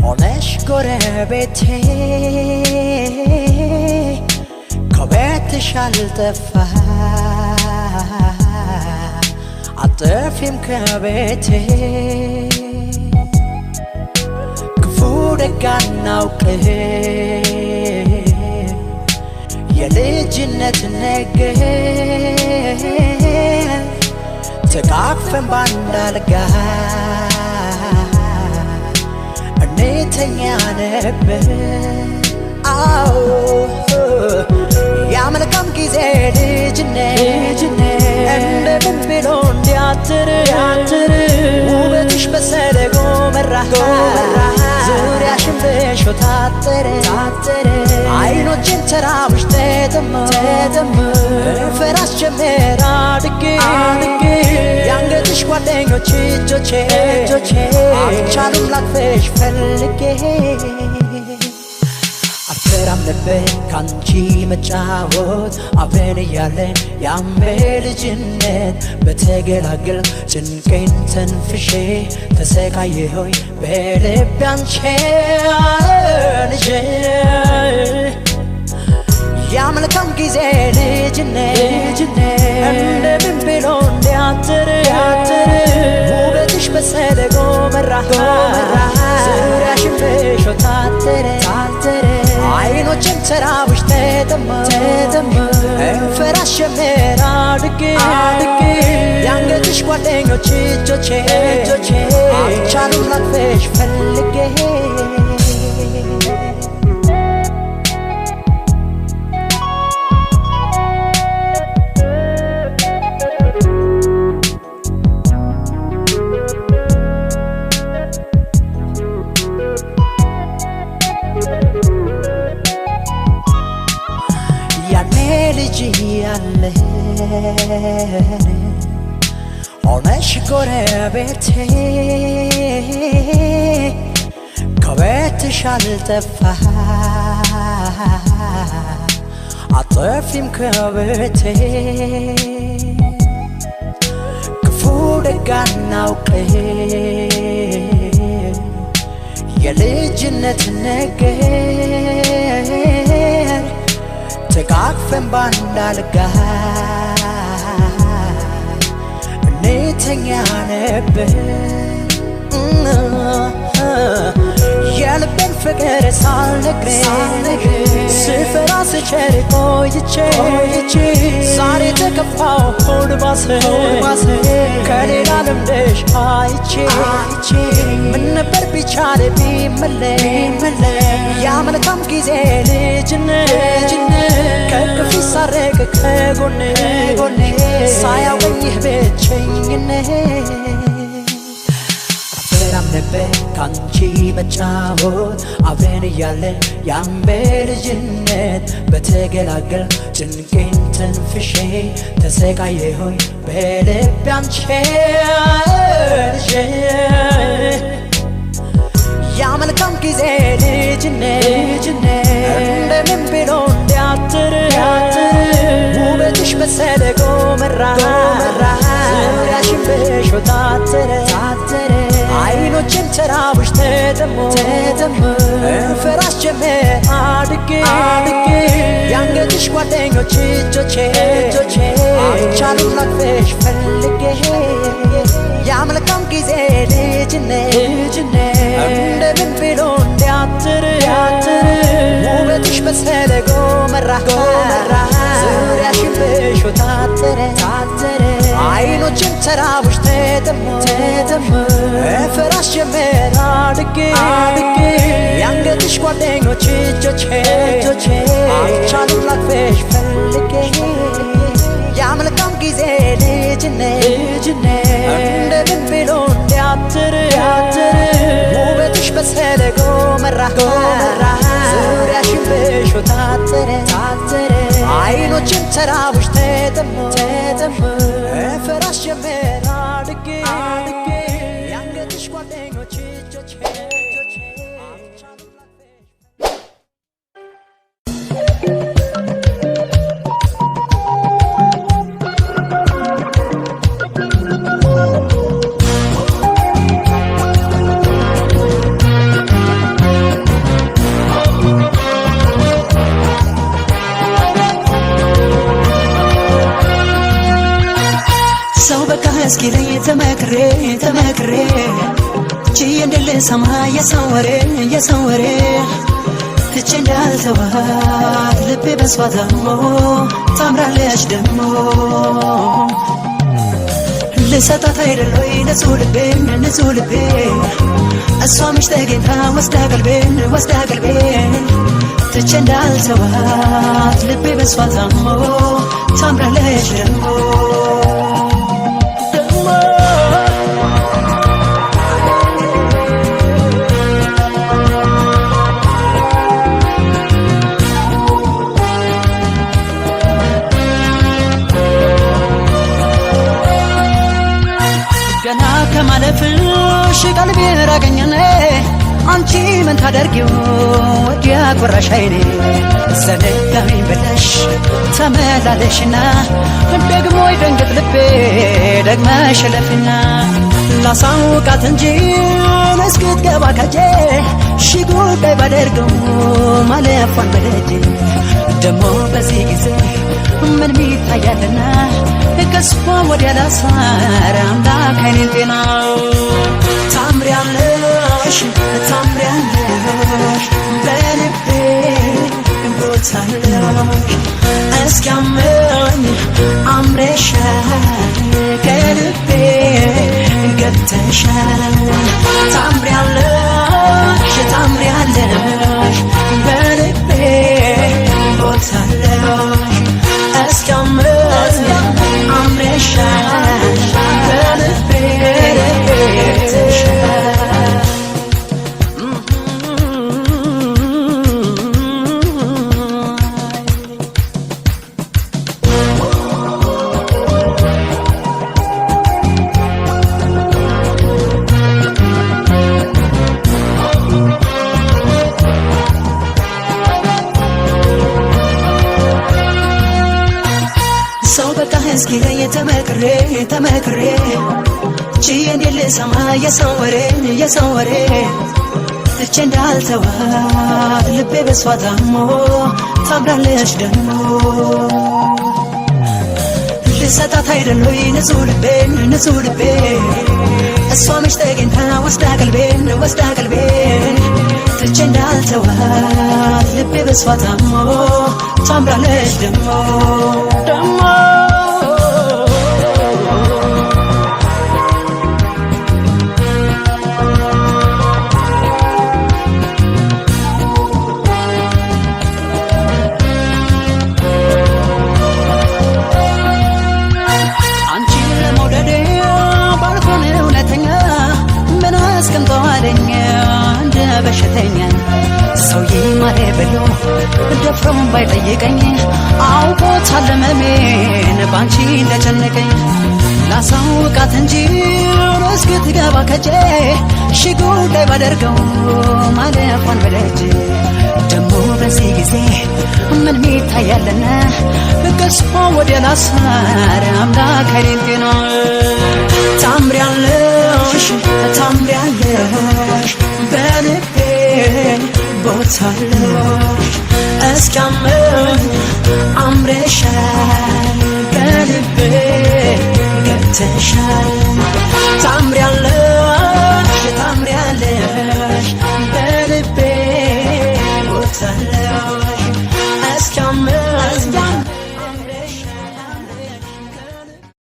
ሆነሽ ጎረቤቴ ከቤትሽ አልጠፋ አጥፊም ከቤቴ ክፉ ደግ አናውቅም የልጅነት ነገር ተቃቅፈን ባንድ አልጋ እንተኛ ነበር አዎ ያ መልካም ጊዜ ልጅነት እንደምን ብሎ እንዲያትር ውበትሽ በሰደጎ መራ ዙሪያሽን በእሾህ ታጠረ አይኖችን ተራብሽ ተጠማ ፈራስ ጀመረ አድጌ ያንገትሽ ጓደኞች እጆቼ አልቻሉም ላቅፍሽ ፈልጌ አልፈራም ነበር ካንቺ መጫወት አብረን እያለን ያም በልጅነት በተገላገል ጭንቄን ተንፍሼ ተሰቃየሁኝ በልቤ አንቺን ይዤ ያ መልካም ጊዜ ልጅነት እንደምን ብሎ እንዲያትር ውበትሽ በሰደጎ መራ ዙሪያሽን በእሾህ ታጠረ አይኖችን ተራብሽ ተጠማ ፈራስ ጀመረ አድጌ ያንገትሽ ጓደኞች እጆቼ አልቻሉም ላቅፍሽ ፈልጌ ልጅ ያለን ሆነሽ ጎረቤቴ ከቤትሽ አልጠፋ አጥፊም ከቤቴ ክፉ ደግ አናውቅም የልጅነት ነገር ተቃቅፈን ባንድ አልጋ እንተኛ ነበር የልቤን ፍቅር ሳልነግርሽ ስፈራ ስቸር ቆይቼ ዛሬ ተከፋው ሆድ ባሰ ከሌላ ልምድሽ አይቼ ምን ነበር ቢቻል ቢመለስ ያ መልካም ጊዜ ልጅነት ከቅፍሽ ሳረቅ ከጎኔ ሳያውቀኝ ብቸኝነት አልፈራም ነበር ካንቺ መጫወት አብረን እያለን ያም በልጅነት በተገላገል ጭንቄን ተንፍሼ ተሰቃየሁኝ በልቤ አንቺን ይዤ ያ መልካም ጊዜ ልጅነት እንደምን ብሎ እንዲያትር ውበትሽ በሰደጎ መራ ዙሪያሽን በእሾህ ታጠረ አይኖችን ተራብሽ ተጠማ ፈራስ ጀመረ አድጌ ያንገትሽ ጓደኞች እጆቼ አልቻሉም ላቅፍሽ ፈልጌ ያ መልካም ጊዜ ልጅነት እንደምን ብሎ እንዲያትር ውበትሽ በሰደጎ መራ ዙሪያሽን በእሾህ ታጠረ አይኖችን ተራብሽ ተጠማ ፈራስ ጀመረ አድጌ ያንገትሽ ጓደኞች እጆቼ አልቻሉም ላቅፍሽ ፈልጌ ያ መልካም ጊዜ ልጅነት እንደምን ብሎ እንዲያትር ውበትሽ በሰደጎ መራ ዙሪያሽን በሾህ ታጠረ አይኖችን ተራቡሽ ተጠሙ ፈራሽ ጀመረ አድጌ ያንገትሽ ጓደኞች እጆቼ እስኪ ላይ ተመክሬ ችዬ እንደልሰማ የሰው ወሬ ትቼ እንዳልተዋት ልቤ በሷ ታሞ ታምራለች ደሞ ልሰጣት አይደል ወይ ንጹህ ልቤ እሷ ምሽ ተገኝታ ወስዳ ቀልቤን ትቼ እንዳልተዋት ልቤ በሷ ታሞ ታምራለች ደሞ ከማለፍሽ ቀልቤ ራቀኝኔ አንቺ ምን ታደርጊው ወዲያ ቆራሽ አይኔ ዘነጋኝ ብለሽ ተመላለሽና ደግሞ ይደንግጥ ልቤ ደግመሽ ለፍና ላሳውቃት እንጂ እስክትገባ ከጄ ሺ ጉዳይ ባደርገው ማለፏን በደጄ ደሞ በዚህ ጊዜ ምን ሚታያልና ከስፋ ወዲያ ላሳር አምላክ አይኔን ጤና ታምሪያለሽ በልቤ ቦታለሽ እስኪያመኝ አምረሻል ከልቤ ገብተሻል ታምሪያለሽ በልቤ ቦታለሽ እስኪያመኝ አምረሻል በልቤ ገብተሻል እስኪ ላይ ተመክሬ ችዬ እንደልሰማ የሰው ወሬ ትቼ እንዳልተዋት ልቤ በሷ ታሞ ታምራለች ደሞ ልሰጣት አይደል ወይ ንጹህ ልቤ እሷ ምሽ ተገኝታ ወስዳ ቀልቤን ትቼ እንዳልተዋት ልቤ በሷ ታሞ ታምራለች ደሞ በሽተኛ ሰውዬ ማሬ ብሎ ደፍሮም ባይጠይቀኝ አውቆታል ህመሜን ባንቺ እንደጨነቀኝ ላሳውቃት እንጂ እስክትገባ ከጄ ሺ ጉዳይ ባደርገው ማለፏን በደጄ ደሞ በዚህ ጊዜ ምን ሚታያልና ከስፋ ወዲያ ላሳር አምላክ አይኔን ጤና ታምሪያለሽ በልቤ ቦታለሽ እስኪያመኝ አምረሻል በልቤ ገብተሻል ታምሪያለሽ